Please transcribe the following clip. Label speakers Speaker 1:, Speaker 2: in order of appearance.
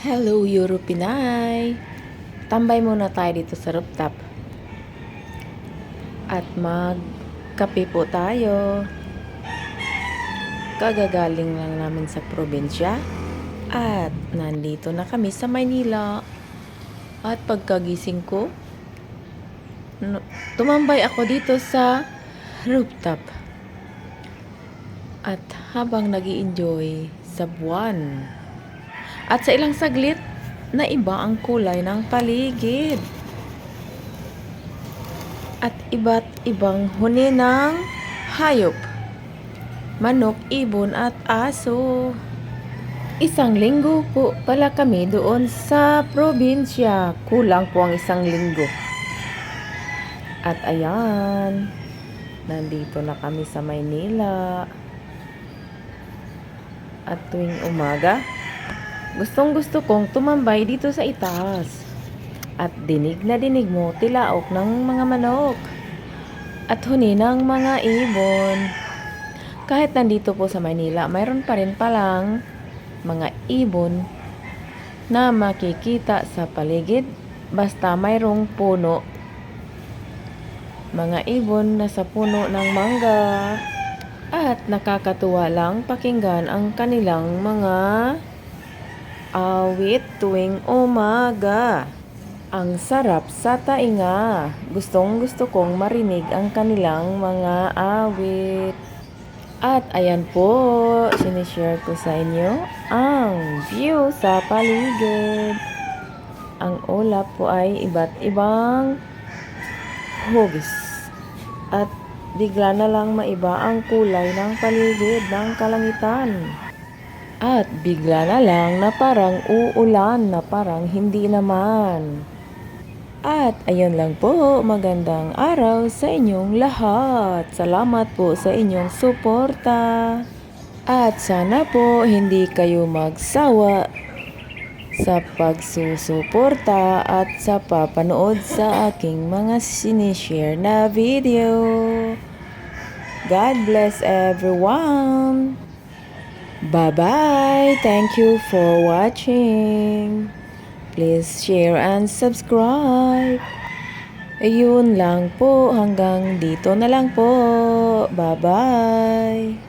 Speaker 1: Hello, Europinay! Tambay muna tayo dito sa rooftop. At magkape po tayo. Kagagaling lang namin sa probinsya. At nandito na kami sa Maynila. At pagkagising ko, tumambay ako dito sa rooftop. At habang nag-i-enjoy sa buwan. At sa ilang saglit, naiba ang kulay ng paligid. At iba't ibang huni ng hayop. Manok, ibon at aso. Isang linggo po pala kami doon sa probinsya. Kulang po ang isang linggo. At ayan, nandito na kami sa Maynila. At tuwing umaga, gustong-gusto kong tumambay dito sa itaas. At dinig na dinig mo tilaok ng mga manok. At huni ng mga ibon. Kahit nandito po sa Maynila, mayroon pa rin palang mga ibon na makikita sa paligid basta mayroong puno. Mga ibon na sa puno ng mangga. At nakakatuwa lang pakinggan ang kanilang mga awit tuwing umaga. Ang sarap sa tainga. Gustong-gusto kong marinig ang kanilang mga awit. At ayan po, sinishare ko sa inyo ang view sa paligid. Ang ulap po ay iba't ibang hugis. At bigla na lang maiba ang kulay ng paligid ng kalangitan. At bigla na lang na parang uulan na parang hindi naman. At ayun lang po, magandang araw sa inyong lahat. Salamat po sa inyong suporta. At sana po hindi kayo magsawa sa pagsusuporta at sa papanood sa aking mga sinishare na video. God bless everyone. Bye-bye. Thank you for watching. Please share and subscribe. Ayun lang po. Hanggang dito na lang po. Bye-bye.